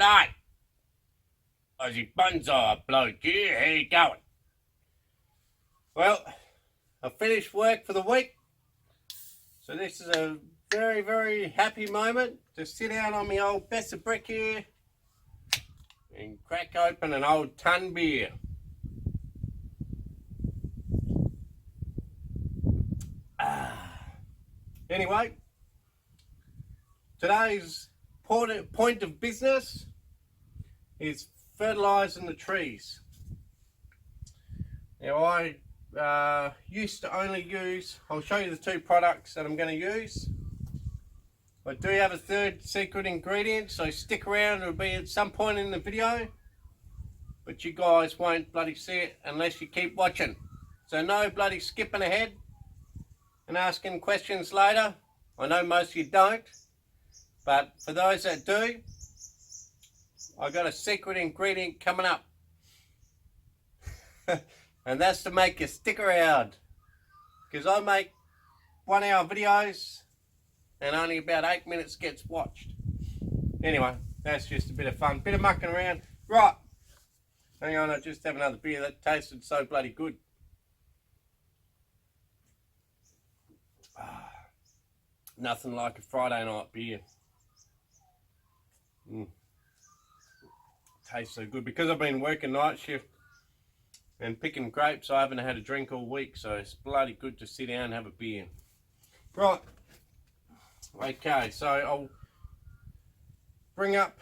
G'day, Aussie Bonsai Bloke here, how you going? Well, I finished work for the week, so this is a very, very happy moment to sit down on my old Best of Brick here and crack open an old ton beer. Anyway, today's point of business is fertilizing the trees. Now I used to only use, I'll show you the two products that I'm going to use. I do have a third secret ingredient, so stick around, it'll be at some point in the video, but you guys won't bloody see it unless you keep watching. So no bloody skipping ahead and asking questions later. I know most of you don't, but for those that do, I got a secret ingredient coming up. And that's to make you stick around, because I make 1 hour videos and only about 8 minutes gets watched. Anyway, that's just a bit of fun, bit of mucking around. Right, hang on, I just have another beer that tasted so bloody good. Nothing like a Friday night beer. Tastes so good. Because I've been working night shift and picking grapes, I haven't had a drink all week, so it's bloody good to sit down and have a beer. Right, okay, so I'll bring up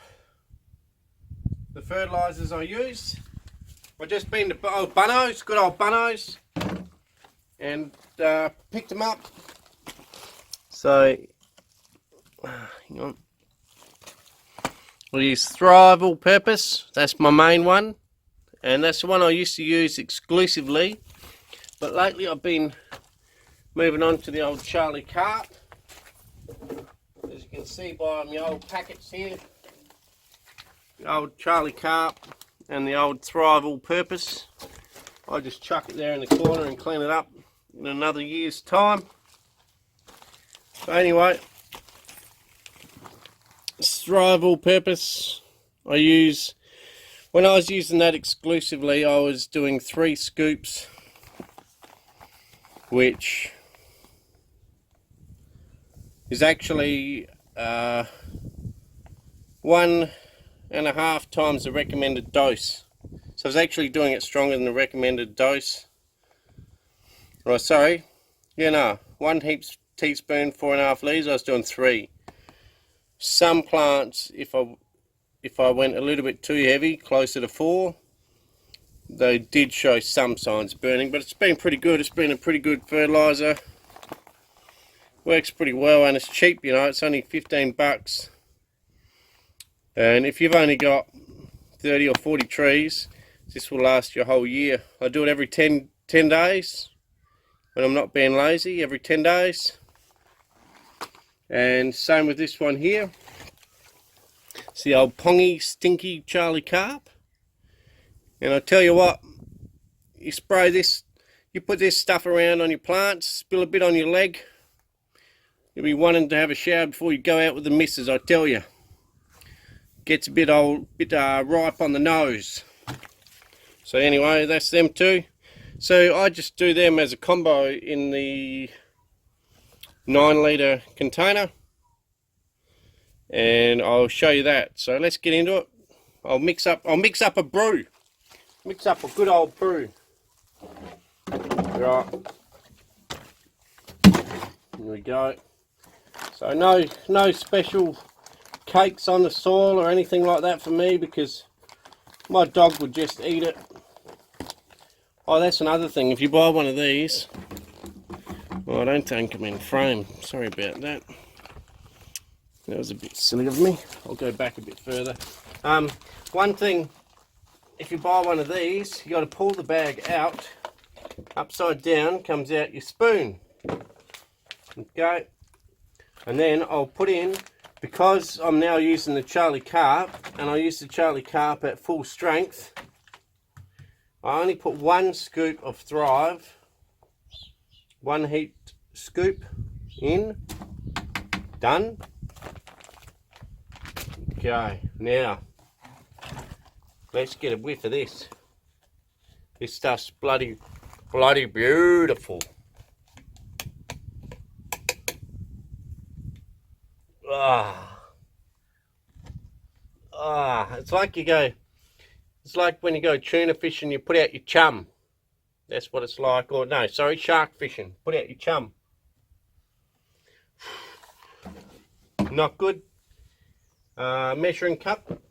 the fertilizers I use. I've just been to old Bunno's, good old Bunno's, and picked them up. So, hang on. I'll use Thrive All Purpose, that's my main one, and that's the one I used to use exclusively, but lately I've been moving on to the old Charlie Carp. As you can see by my old packets here, the old Charlie Carp and the old Thrive All Purpose. I just chuck it there in the corner and clean it up in another year's time. So anyway, Thrive All Purpose, I use, when I was using that exclusively, I was doing 3 scoops, which is actually 1.5 times the recommended dose. So I was actually doing it stronger than the recommended dose. Right, sorry, 1 teaspoon, 4.5 litres, I was doing 3. Some plants, if I went a little bit too heavy, closer to 4, they did show some signs of burning, but it's been pretty good. It's been a pretty good fertilizer. Works pretty well, and it's cheap, it's only 15 bucks. And if you've only got 30 or 40 trees, this will last you a whole year. I do it every 10 days when I'm not being lazy, every 10 days. And same with this one here. It's the old pongy, stinky Charlie Carp. And I tell you what, you spray this, you put this stuff around on your plants, spill a bit on your leg, you'll be wanting to have a shower before you go out with the missus, I tell you. Gets a bit ripe on the nose. So anyway, that's them two. So I just do them as a combo in the 9-litre container, and I'll show you that. So let's get into it. I'll mix up a brew. Mix up a good old brew. Right. Here we go. So no special cakes on the soil or anything like that for me, because my dog would just eat it. Oh, that's another thing. If you buy one of these, well, I don't think I'm in frame. Sorry about that. That was a bit silly of me. I'll go back a bit further. One thing, if you buy one of these, you got to pull the bag out. Upside down comes out your spoon. Okay. And then I'll put in, because I'm now using the Charlie Carp, and I use the Charlie Carp at full strength, I only put 1 scoop of Thrive, 1 heat scoop in, done. Okay, now Let's get a whiff of this. This stuff's bloody beautiful. It's like it's like when you go tuna fishing, you put out your chum. That's what it's like. Or no, sorry, shark fishing. Put out your chum. Not good. Measuring cup.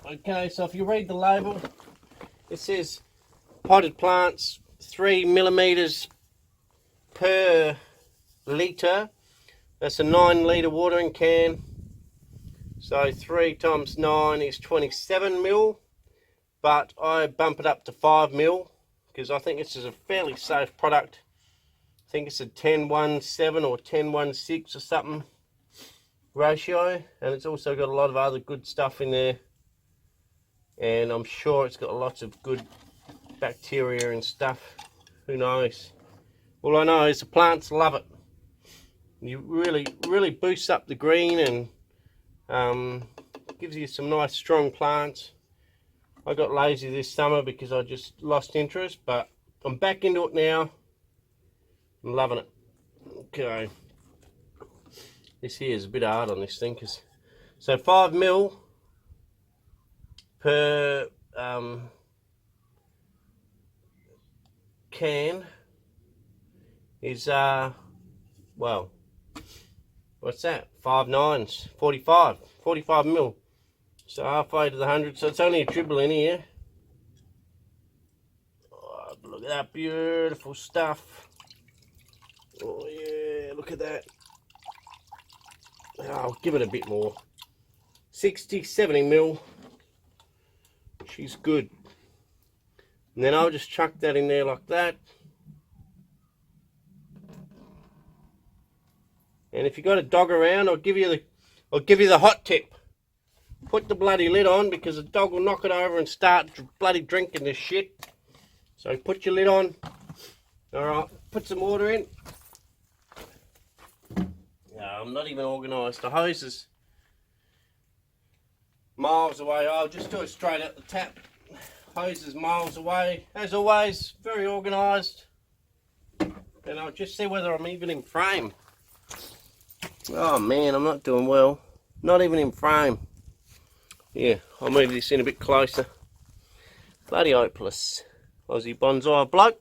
Okay, so if you read the label, it says potted plants 3 millimeters per litre. That's a 9 litre watering can. So 3 times 9 is 27 mil. But I bump it up to 5 mil because I think this is a fairly safe product. I think it's a 10:1:7 or 10:1:6 or something ratio, and it's also got a lot of other good stuff in there, and I'm sure it's got lots of good bacteria and stuff. Who knows? All I know is the plants love it. You really boosts up the green and gives you some nice strong plants. I got lazy this summer because I just lost interest, but I'm back into it now. I'm loving it. Okay. This here is a bit hard on this thing, so 5 mil per can is well, what's that? 5 nines, 45 mil. So halfway to the 100, so it's only a dribble in here. Oh, look at that beautiful stuff. Oh yeah, look at that. I'll give it a bit more. 60, 70 mil. She's good. And then I'll just chuck that in there like that. And if you got a dog around, I'll give you the hot tip. Put the bloody lid on, because the dog will knock it over and start bloody drinking this shit. So put your lid on. Alright, put some water in. No, I'm not even organised. The hose is miles away. I'll just do it straight out the tap. Hose is miles away. As always, very organised. And I'll just see whether I'm even in frame. Oh man, I'm not doing well. Not even in frame. Yeah, I'll move this in a bit closer. Bloody hopeless. Aussie Bonsai Bloke.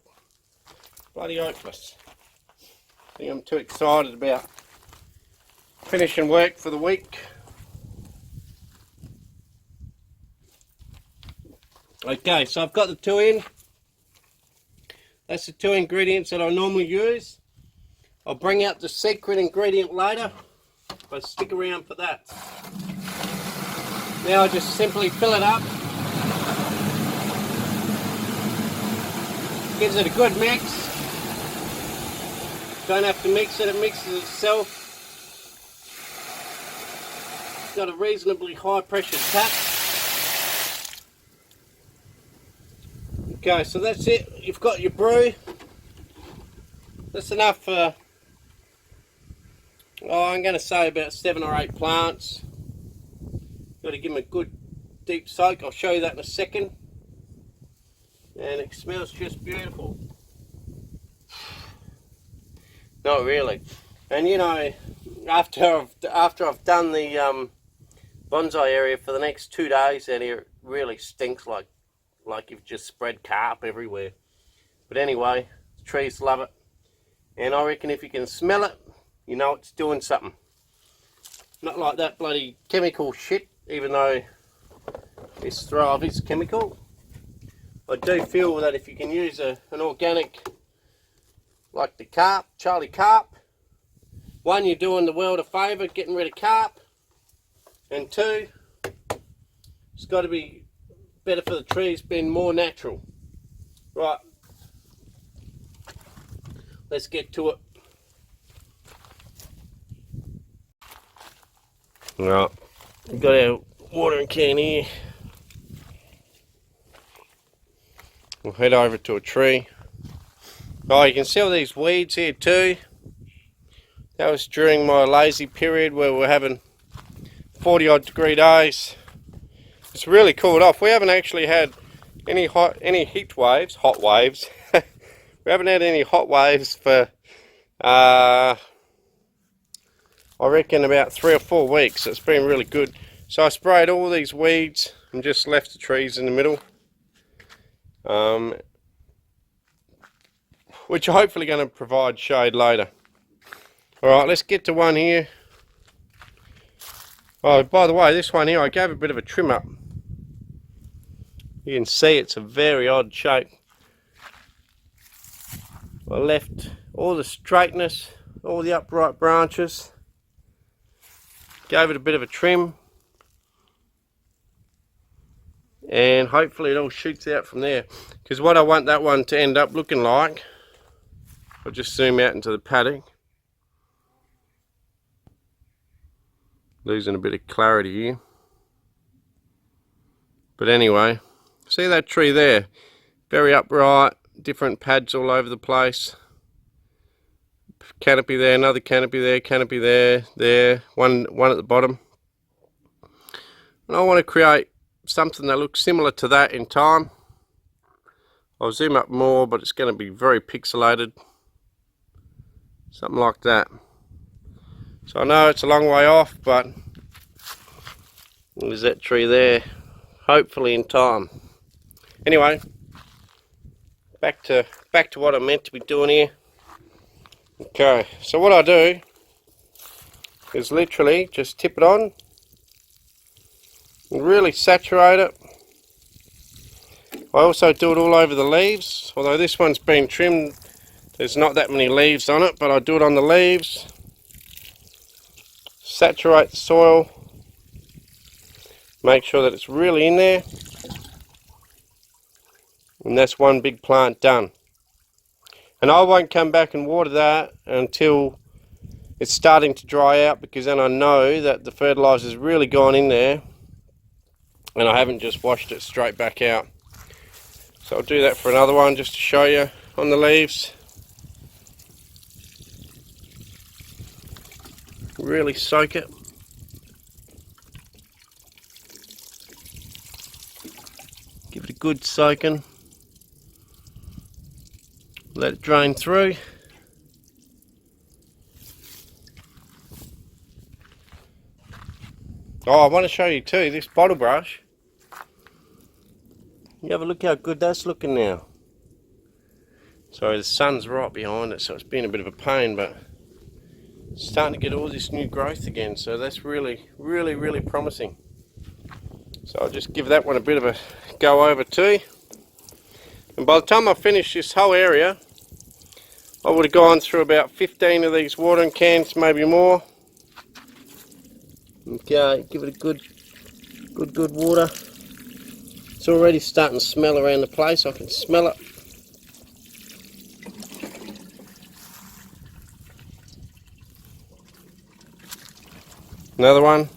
Bloody hopeless. I think I'm too excited about finishing work for the week. Okay, so I've got the 2 in. That's the 2 ingredients that I normally use. I'll bring out the secret ingredient later, but stick around for that. Now I just simply fill it up. Gives it a good mix. Don't have to mix it, it mixes itself. It's got a reasonably high pressure tap. Okay, so that's it. You've got your brew. That's enough for, I'm going to say about 7 or 8 plants. Got to give them a good deep soak. I'll show you that in a second. And it smells just beautiful. Not really. And you know, after I've done the bonsai area for the next 2 days, out here it really stinks like you've just spread carp everywhere. But anyway, the trees love it. And I reckon if you can smell it, you know it's doing something. Not like that bloody chemical shit, even though this Thrive is chemical. I do feel that if you can use an organic, like the carp, Charlie Carp, 1, you're doing the world a favour, getting rid of carp, and 2, it's got to be better for the trees, being more natural. Right, let's get to it. Right, we've got our watering can here. We'll head over to a tree. Oh, you can see all these weeds here too. That was during my lazy period where we're having 40 odd degree days. It's really cooled off. We haven't actually had any heat waves, hot waves. We haven't had any hot waves for I reckon about 3 or 4 weeks. It's been really good. So I sprayed all these weeds and just left the trees in the middle, which are hopefully going to provide shade later. Alright, let's get to one here. Oh, by the way, this one here, I gave a bit of a trim up. You can see it's a very odd shape. I left all the straightness, all the upright branches. Gave it a bit of a trim. And hopefully it all shoots out from there. Because what I want that one to end up looking like, I'll just zoom out into the paddock. Losing a bit of clarity here. But anyway, see that tree there? Very upright, different pads all over the place. Canopy there, another canopy there, there, one at the bottom. And I want to create something that looks similar to that in time. I'll zoom up more, but it's going to be very pixelated. Something like that. So I know it's a long way off, but there's that tree there. Hopefully in time. Anyway, back to what I'm meant to be doing here. Okay, so what I do is literally just tip it on and really saturate it. I also do it all over the leaves, although this one's been trimmed. There's not that many leaves on it, but I do it on the leaves. Saturate the soil, make sure that it's really in there, and that's one big plant done. And I won't come back and water that until it's starting to dry out, because then I know that the fertilizer's really gone in there and I haven't just washed it straight back out. So I'll do that for another one just to show you on the leaves. Really soak it. Give it a good soaking. Let it drain through. Oh, I want to show you too, this bottle brush. You have a look how good that's looking now. Sorry, the sun's right behind it, so it's been a bit of a pain, but it's starting to get all this new growth again, so that's really promising. So I'll just give that one a bit of a go over too. And by the time I finish this whole area, I would have gone through about 15 of these watering cans, maybe more. Okay, give it a good water. It's already starting to smell around the place, I can smell it. Another one.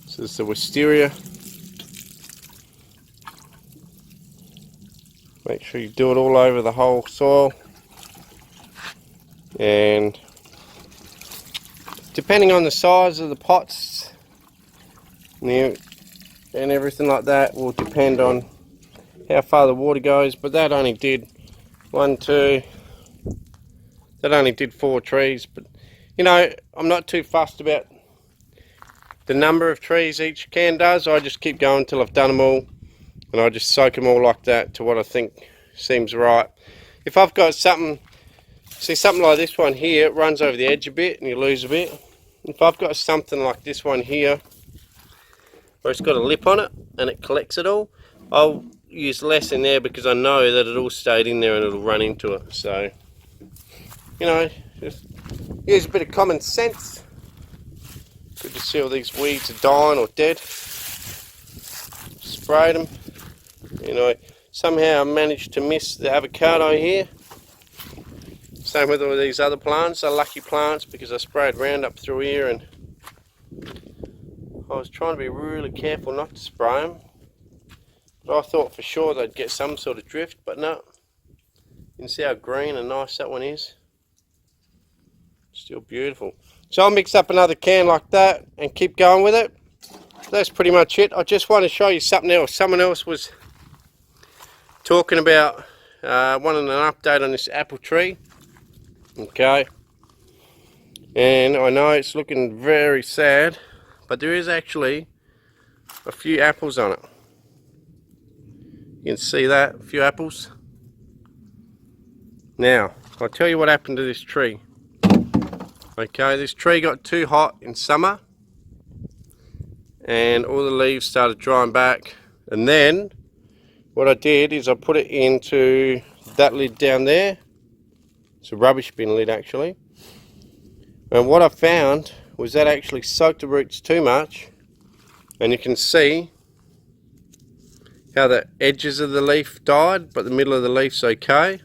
This is the wisteria. Make sure you do it all over the whole soil. And depending on the size of the pots and everything like that will depend on how far the water goes, but that only did 4 trees. But you know, I'm not too fussed about the number of trees each can does. I just keep going until I've done them all, and I just soak them all like that to what I think seems right. If I've got something, see something like this one here, it runs over the edge a bit and you lose a bit. If I've got something like this one here, where it's got a lip on it and it collects it all, I'll use less in there because I know that it all stayed in there and it'll run into it. So, you know, just use a bit of common sense. Good to see all these weeds are dying or dead. Sprayed them. You know, somehow I managed to miss the avocado here. Same with all these other plants. They're lucky plants because I sprayed Roundup through here, and I was trying to be really careful not to spray them. But I thought for sure they'd get some sort of drift, but no. You can see how green and nice that one is. Still beautiful. So I'll mix up another can like that and keep going with it. that's pretty much it. I just want to show you something else. Someone else was talking about wanting an update on this apple tree. Okay, and I know it's looking very sad, but there is actually a few apples on it. You can see that, a few apples. Now, I'll tell you what happened to this tree. Okay, this tree got too hot in summer and all the leaves started drying back, and then what I did is I put it into that lid down there. It's a rubbish bin lid actually, and what I found was that actually soaked the roots too much, and you can see how the edges of the leaf died but the middle of the leaf's okay.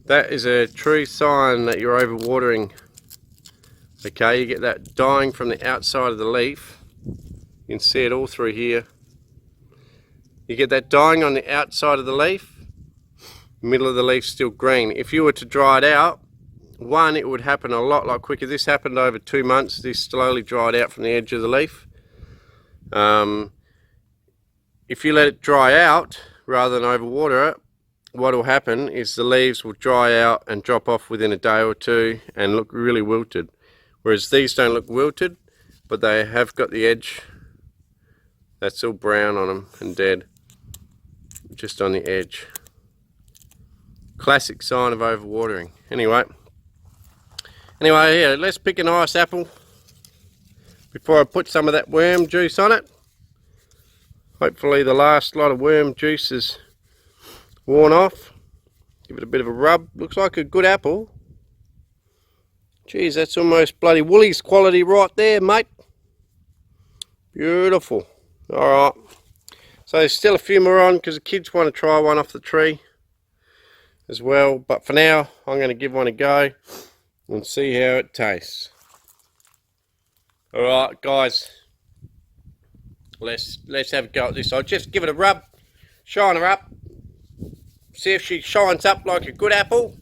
That is a true sign that you're overwatering. Okay, you get that dying from the outside of the leaf. You can see it all through here. You get that dying on the outside of the leaf, middle of the leaf still green. If you were to dry it out, one, it would happen a lot quicker. This happened over 2 months. This slowly dried out from the edge of the leaf. If you let it dry out rather than overwater it, what will happen is the leaves will dry out and drop off within a day or two and look really wilted. Whereas these don't look wilted, but they have got the edge that's all brown on them and dead, just on the edge. Classic sign of overwatering. Anyway, here, let's pick a nice apple before I put some of that worm juice on it. Hopefully the last lot of worm juice is worn off. Give it a bit of a rub. Looks like a good apple. Geez, that's almost bloody Woolies quality right there, mate. Beautiful. Alright. So there's still a few more on because the kids want to try one off the tree as well. But for now, I'm going to give one a go and see how it tastes. Alright, guys. Let's have a go at this. I'll just give it a rub. Shine her up. See if she shines up like a good apple.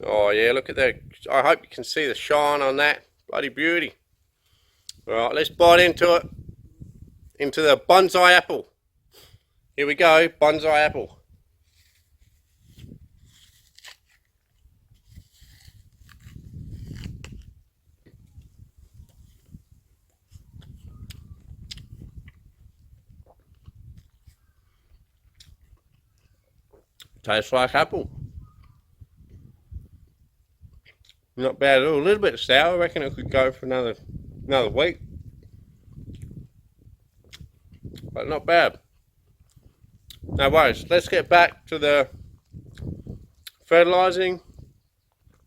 Oh yeah, look at that. I hope you can see the shine on that. Bloody beauty. Alright, let's bite into it. Into the bonsai apple. Here we go, bonsai apple. Tastes like apple. Not bad at all. A little bit sour. I reckon it could go for another week. But not bad. No worries. Let's get back to the fertilizing.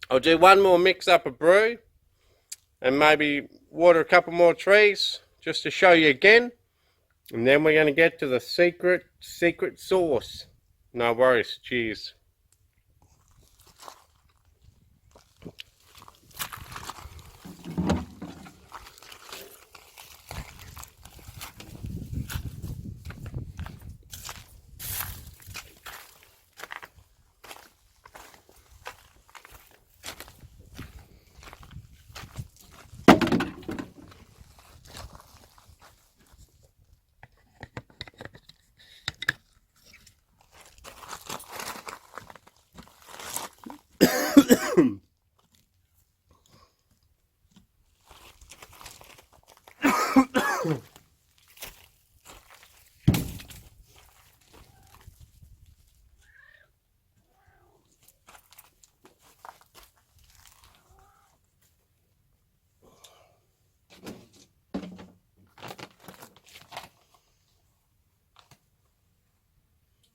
I'll do one more mix up of brew and maybe water a couple more trees just to show you again. And then we're going to get to the secret sauce. No worries. Cheers.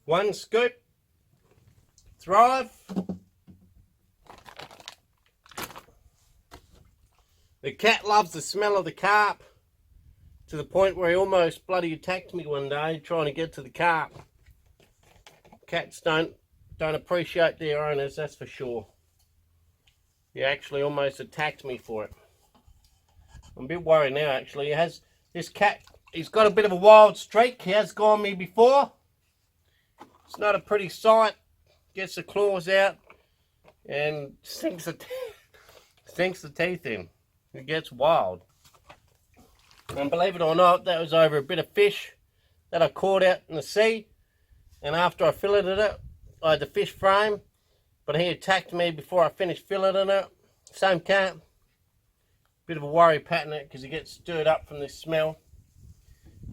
One scoop. Thrive. The cat loves the smell of the carp to the point where he almost bloody attacked me one day trying to get to the carp. Cats don't appreciate their owners, that's for sure. He actually almost attacked me for it. I'm a bit worried now actually. This cat, he's got a bit of a wild streak. He has gone me before. It's not a pretty sight. Gets the claws out and sinks the teeth in. It gets wild. And believe it or not, that was over a bit of fish that I caught out in the sea. And after I filleted it, I had the fish frame, but he attacked me before I finished filleting it. Same cat. Bit of a worry patting it because he gets stirred up from this smell.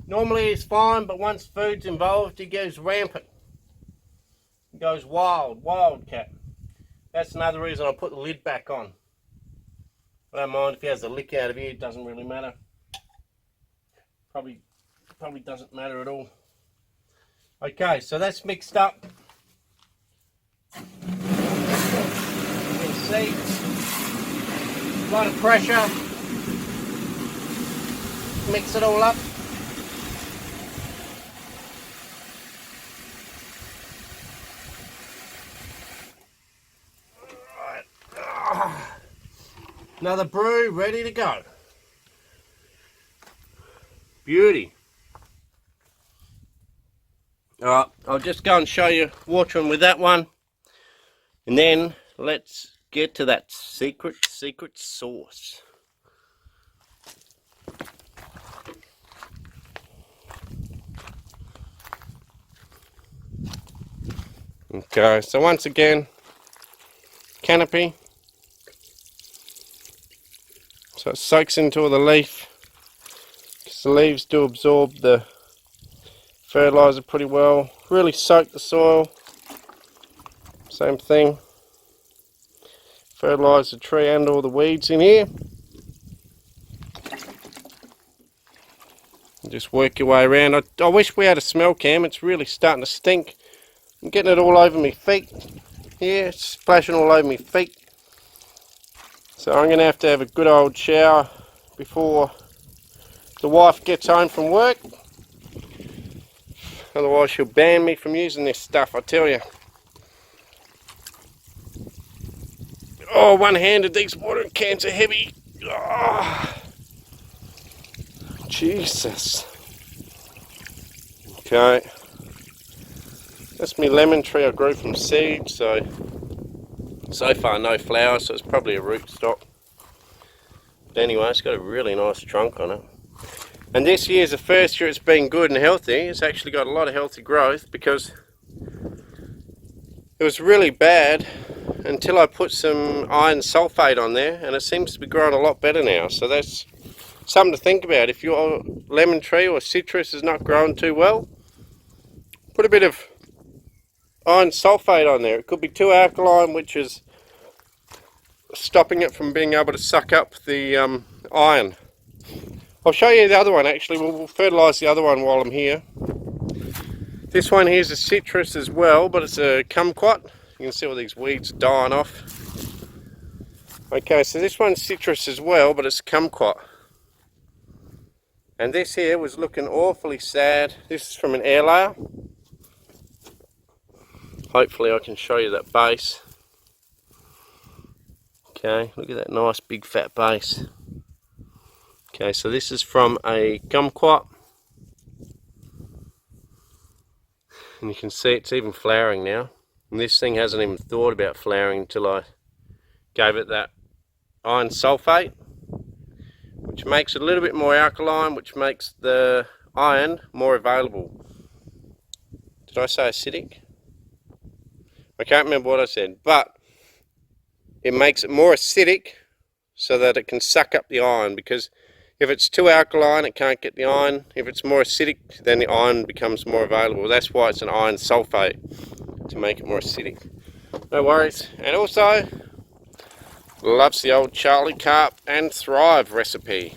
Normally he's fine, but once food's involved, he goes rampant. He goes wild cat. That's another reason I put the lid back on. I don't mind if he has a lick out of here, it doesn't really matter. Probably doesn't matter at all. Okay, so that's mixed up. You can see a lot of pressure. Mix it all up. Another brew ready to go. Beauty. Alright, I'll just go and show you watering with that one. And then let's get to that secret sauce. Okay, so once again, canopy. So it soaks into the leaf, because the leaves do absorb the fertilizer pretty well. Really soak the soil. Same thing. Fertilize the tree and all the weeds in here. And just work your way around. I wish we had a smell cam. It's really starting to stink. I'm getting it all over my feet. Yeah, it's splashing all over my feet. So I'm going to have a good old shower before the wife gets home from work. Otherwise she'll ban me from using this stuff, I tell you. Oh, one-handed, these watering cans are heavy. Oh, Jesus. Okay. That's my lemon tree I grew from seed, so far no flowers, so it's probably a rootstock. But anyway, it's got a really nice trunk on it. And this year's the first year it's been good and healthy. It's actually got a lot of healthy growth, because it was really bad until I put some iron sulfate on there, and it seems to be growing a lot better now. So that's something to think about. If your lemon tree or citrus is not growing too well, put a bit of iron sulfate on there. It could be too alkaline, which is stopping it from being able to suck up the iron. I'll show you the other one actually. We'll fertilise the other one while I'm here. This one here's a citrus as well, but it's a kumquat. You can see all these weeds dying off. Okay, so this one's citrus as well, but it's kumquat. And this here was looking awfully sad. This is from an air layer. Hopefully I can show you that base. Okay, look at that nice big fat base. Okay, so this is from a kumquat. And you can see it's even flowering now. And this thing hasn't even thought about flowering until I gave it that iron sulfate, which makes it a little bit more alkaline, which makes the iron more available. Did I say acidic? I can't remember what I said, but it makes it more acidic so that it can suck up the iron, because if it's too alkaline it can't get the iron. If it's more acidic, then the iron becomes more available. That's why it's an iron sulfate, to make it more acidic. No worries. And also loves the old Charlie Carp and Thrive recipe.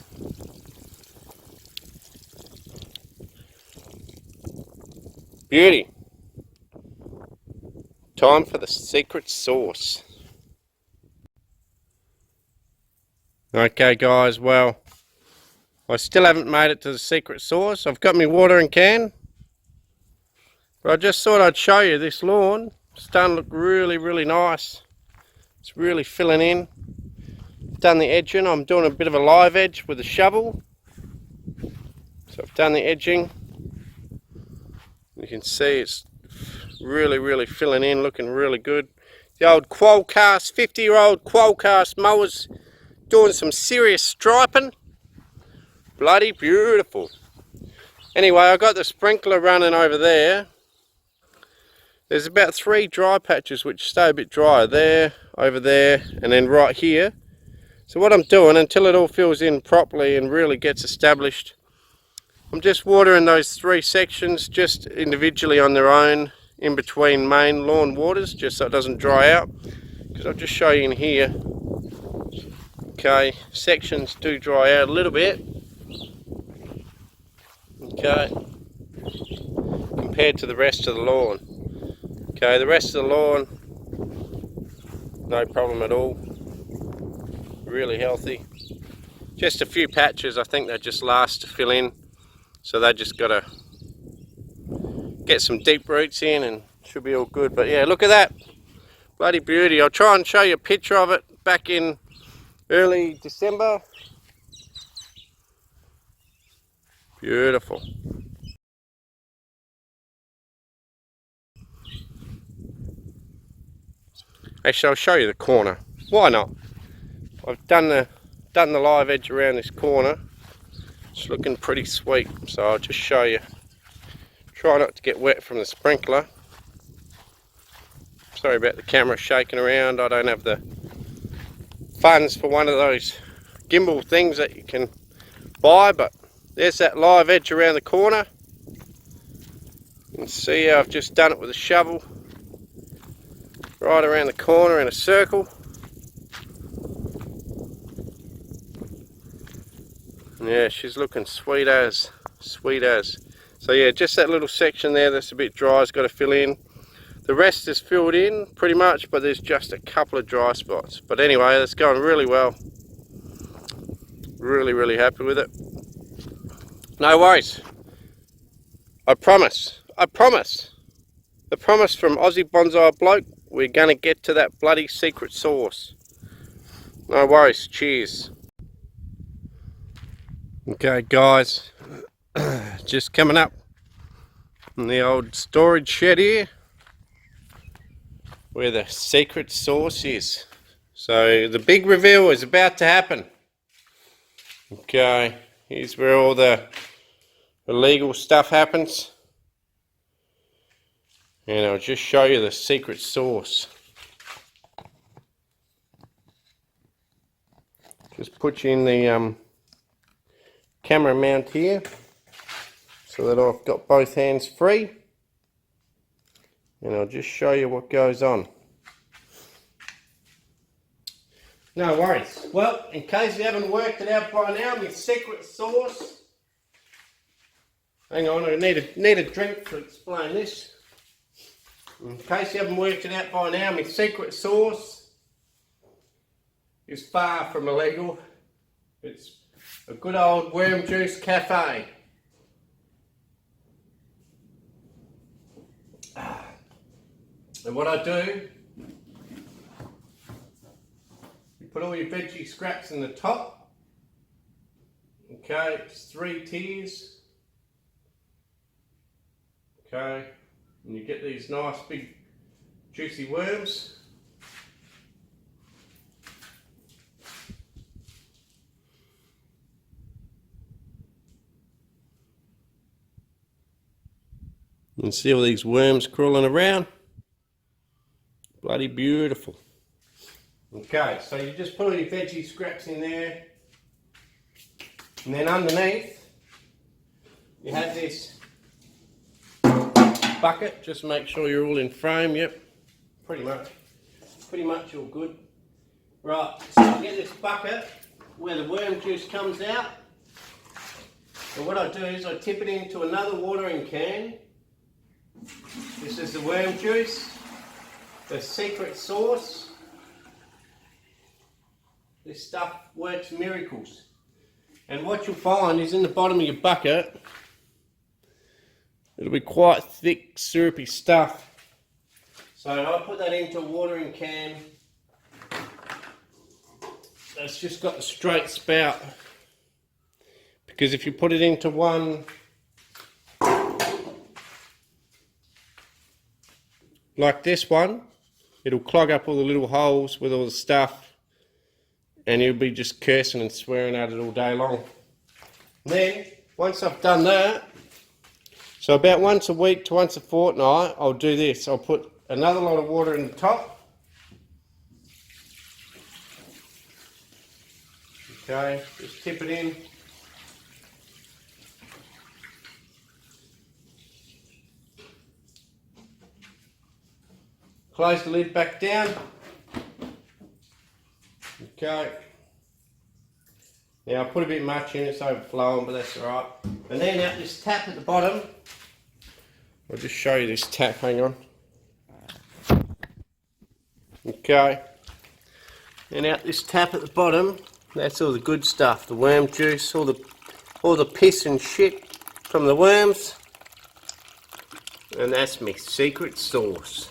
Beauty. Time for the secret sauce. Okay guys, well, I still haven't made it to the secret sauce. I've got my watering can, but I just thought I'd show you this lawn. It's starting to look really, really nice. It's really filling in. Done the edging. I'm doing a bit of a live edge with a shovel. So I've done the edging. You can see it's really, really filling in, looking really good. The old Qualcast, 50-year-old Qualcast mowers doing some serious striping. Bloody beautiful. Anyway, I got the sprinkler running over there. There's about 3 dry patches which stay a bit drier. There, over there, and then right here. So what I'm doing, until it all fills in properly and really gets established, I'm just watering those 3 sections just individually on their own, in between main lawn waters, just so it doesn't dry out. Because I'll just show you in here. Okay, sections do dry out a little bit. Okay, compared to the rest of the lawn. Okay, the rest of the lawn, no problem at all. Really healthy. Just a few patches, I think they just last to fill in. So they just got to get some deep roots in and should be all good. But yeah, look at that. Bloody beauty. I'll try and show you a picture of it back in early December. Beautiful. Actually, I'll show you the corner. Why not? I've done the live edge around this corner. It's looking pretty sweet, so I'll just show you. Try not to get wet from the sprinkler. Sorry about the camera shaking around. I don't have the funds for one of those gimbal things that you can buy, but there's that live edge around the corner. You can see how I've just done it with a shovel. Right around the corner in a circle. Yeah, she's looking sweet as. So yeah, just that little section there that's a bit dry has got to fill in. The rest is filled in pretty much, but there's just a couple of dry spots. But anyway, that's going really well. Really happy with it. No worries. I promise. The promise from Aussie Bonsai Bloke, we're going to get to that bloody secret sauce. No worries. Cheers. Okay guys, just coming up in the old storage shed here where the secret sauce is. So the big reveal is about to happen. Okay, here's where all the illegal stuff happens. And I'll just show you the secret sauce. Just put you in the camera mount here so that I've got both hands free. And I'll just show you what goes on. No worries. Well, in case you haven't worked it out by now, my secret sauce. Hang on, I need a drink to explain this. In case you haven't worked it out by now, my secret sauce is far from illegal. It's a good old worm juice cafe. And what I do, you put all your veggie scraps in the top. Okay, it's 3 tiers. Okay, and you get these nice big juicy worms. You can see all these worms crawling around. Bloody beautiful. Okay, so you just put all your veggie scraps in there. And then underneath, you have this bucket. Just make sure you're all in frame. Yep, pretty much all good. Right, so I get this bucket where the worm juice comes out. And what I do is I tip it into another watering can. This is the worm juice, the secret sauce. This stuff works miracles. And what you'll find is in the bottom of your bucket, it'll be quite thick, syrupy stuff. So I put that into a watering can that's just got the straight spout. Because if you put it into one like this one, it'll clog up all the little holes with all the stuff and you'll be just cursing and swearing at it all day long. Then, once I've done that, so about once a week to once a fortnight, I'll do this. I'll put another lot of water in the top. Okay, just tip it in. Close the lid back down. Okay. Now I put a bit much in, it's overflowing, but that's alright. And then out this tap at the bottom, I'll just show you this tap, hang on. Okay. And out this tap at the bottom, that's all the good stuff, the worm juice, all the piss and shit from the worms. And that's my secret sauce.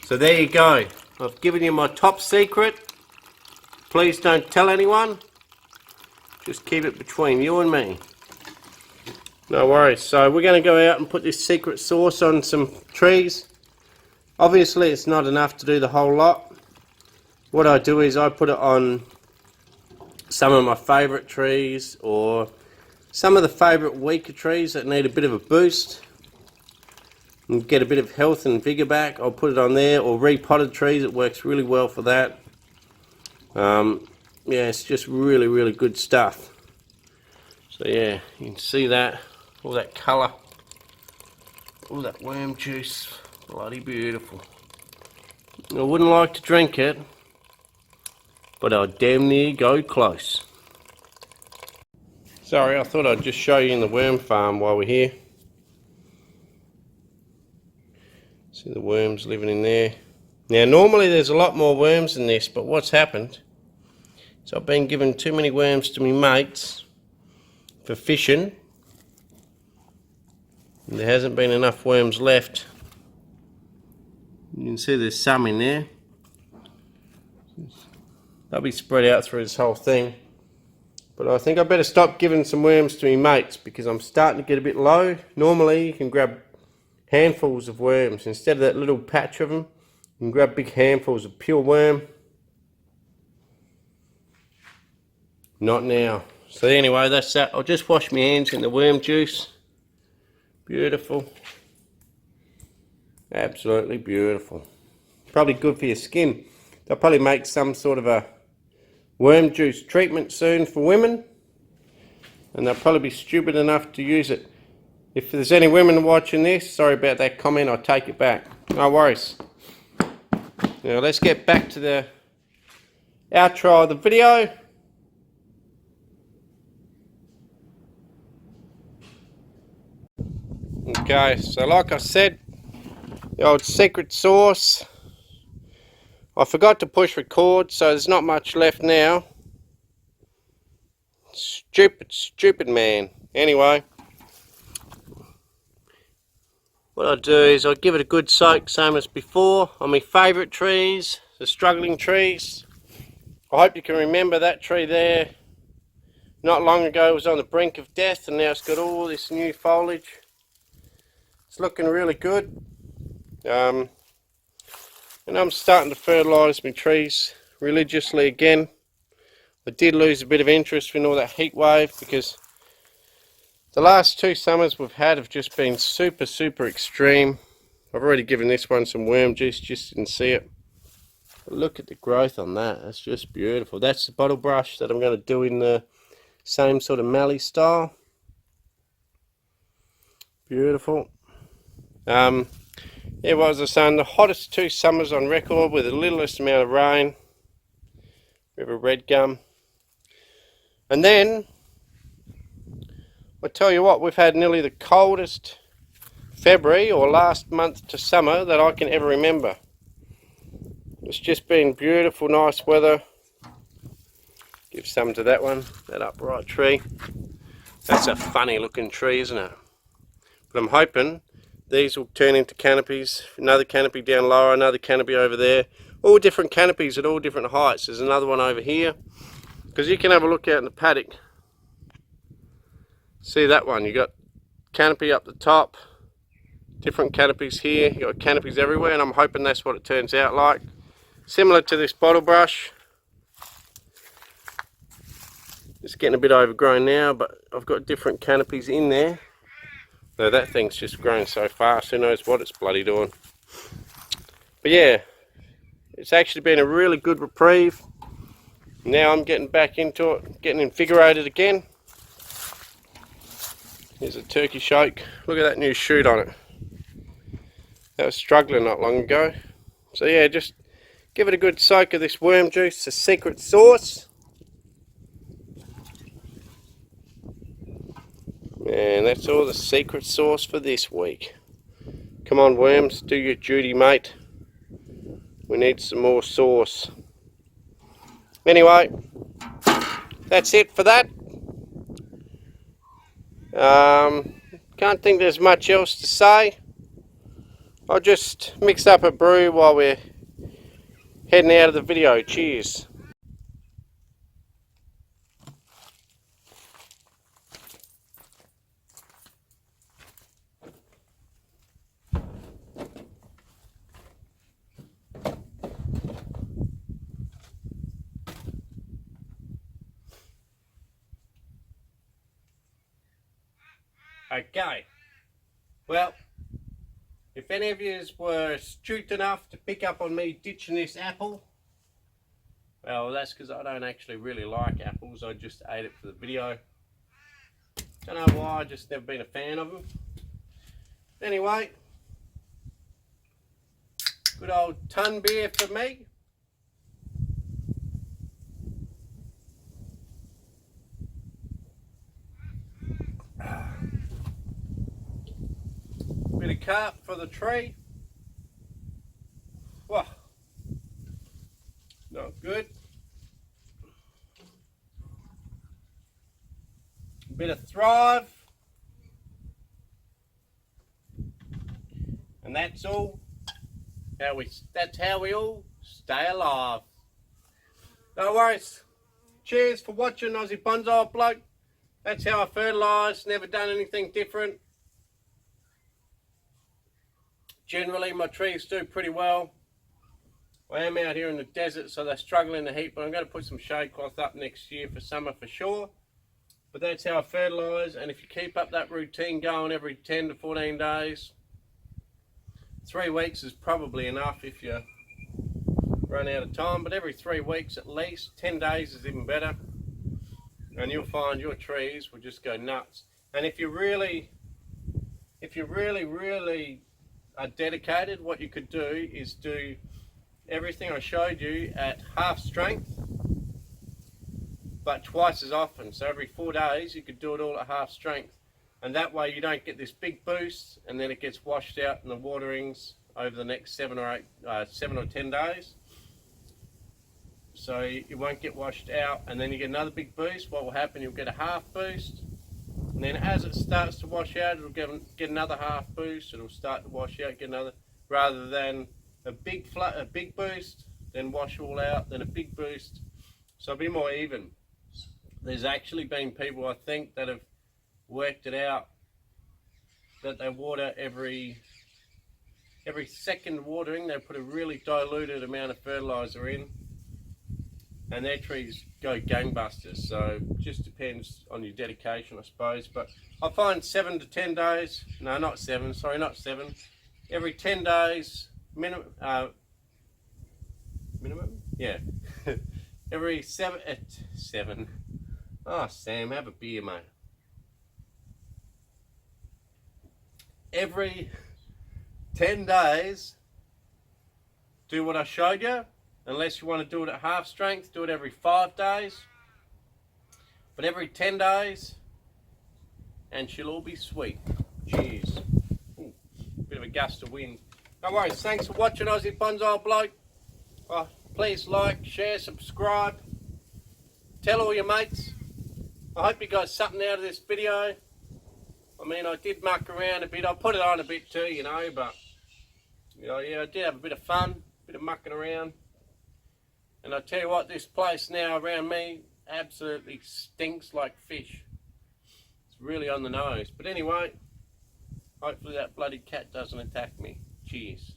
So there you go. I've given you my top secret. Please don't tell anyone. Just keep it between you and me. No worries. So we're going to go out and put this secret sauce on some trees. Obviously it's not enough to do the whole lot. What I do is I put it on some of my favourite trees, or some of the favourite weaker trees that need a bit of a boost and get a bit of health and vigour back. I'll put it on there, or repotted trees. It works really well for that. Yeah, it's just really good stuff. So yeah, you can see that, all that colour, all that worm juice, bloody beautiful. I wouldn't like to drink it, but I'll damn near go close. Sorry, I thought I'd just show you in the worm farm while we're here. See the worms living in there. Now normally there's a lot more worms than this, but what's happened, so I've been giving too many worms to me mates for fishing, and there hasn't been enough worms left. You can see there's some in there. They'll be spread out through this whole thing. But I think I better stop giving some worms to me mates, because I'm starting to get a bit low. Normally you can grab handfuls of worms. Instead of that little patch of them, you can grab big handfuls of pure worm. Not now. So anyway, that's that. I'll just wash my hands in the worm juice. Beautiful. Absolutely beautiful. Probably good for your skin. They'll probably make some sort of a worm juice treatment soon for women, and they'll probably be stupid enough to use it. If there's any women watching this, sorry about that comment, I'll take it back. No worries. Now let's get back to the outro of the video. Okay, so like I said, the old secret sauce. I forgot to push record, so there's not much left now. Stupid man. Anyway, what I do is I give it a good soak, same as before, on my favourite trees, the struggling trees. I hope you can remember that tree there. Not long ago it was on the brink of death, and now it's got all this new foliage. It's looking really good. And I'm starting to fertilise my trees religiously again. I did lose a bit of interest in all that heat wave, because the last 2 summers we've had have just been super extreme. I've already given this one some worm juice, just didn't see it. But look at the growth on that, that's just beautiful. That's the bottle brush that I'm going to do in the same sort of mallee style. Beautiful. Yeah, what was I saying? The hottest 2 summers on record with the littlest amount of rain. River red gum. And then, I tell you what, we've had nearly the coldest February or last month to summer that I can ever remember. It's just been beautiful, nice weather. Give some to that one, that upright tree. That's a funny looking tree, isn't it? But I'm hoping these will turn into canopies. Another canopy down lower, another canopy over there. All different canopies at all different heights. There's another one over here. Because you can have a look out in the paddock. See that one? You got canopy up the top. Different canopies here. You got canopies everywhere, and I'm hoping that's what it turns out like. Similar to this bottle brush. It's getting a bit overgrown now, but I've got different canopies in there. So that thing's just growing so fast, who knows what it's bloody doing. But yeah, it's actually been a really good reprieve. Now I'm getting back into it, getting invigorated again. Here's a Turkish oak. Look at that new shoot on it. That was struggling not long ago. So yeah, just give it a good soak of this worm juice, the secret sauce. And that's all the secret sauce for this week. Come on worms, do your duty mate. We need some more sauce. Anyway, that's it for that. Can't think there's much else to say. I'll just mix up a brew while we're heading out of the video. Cheers. Okay, well, if any of you were astute enough to pick up on me ditching this apple, well, that's because I don't actually really like apples. I just ate it for the video. Don't know why, I just never been a fan of them. Anyway, good old ton beer for me. Bit of carp for the tree. Whoa, not good. A bit of Thrive. And that's all. That's how we all stay alive. No worries. Cheers for watching Aussie Bonsai Bloke. That's how I fertilise. Never done anything different. Generally my trees do pretty well. I am out here in the desert, so they're struggling in the heat, but I'm going to put some shade cloth up next year for summer for sure. But that's how I fertilise, and if you keep up that routine going every 10 to 14 days, 3 weeks is probably enough if you run out of time, but every 3 weeks at least, 10 days is even better, and you'll find your trees will just go nuts. And if you really are dedicated, what you could do is do everything I showed you at half strength, but twice as often. So every 4 days you could do it all at half strength, and that way you don't get this big boost and then it gets washed out in the waterings over the next 7 or 10 days. So you won't get washed out, and then you get another big boost. What will happen, you'll get a half boost, and then as it starts to wash out, it'll get another half boost. It'll start to wash out, get another, rather than a big boost, then wash all out, then a big boost. So it'll be more even. There's actually been people, I think, that have worked it out, that they water every second watering, they put a really diluted amount of fertilizer in, and their trees go gangbusters. So it just depends on your dedication, I suppose. But I find 7 to 10 days, no, not 7, sorry, not 7, every 10 days minimum, yeah, every 7. Oh, Sam, have a beer, mate. Every 10 days, do what I showed you. Unless you want to do it at half strength, do it every 5 days. But every 10 days, and she'll all be sweet. Cheers. Ooh, bit of a gust of wind. No worries. Thanks for watching Aussie Bonsai Bloke. Please like, share, subscribe. Tell all your mates. I hope you got something out of this video. I mean, I did muck around a bit. I put it on a bit too, you know, but yeah, I did have a bit of fun, a bit of mucking around. And I tell you what, this place now around me absolutely stinks like fish. It's really on the nose. But anyway, hopefully that bloody cat doesn't attack me. Cheers.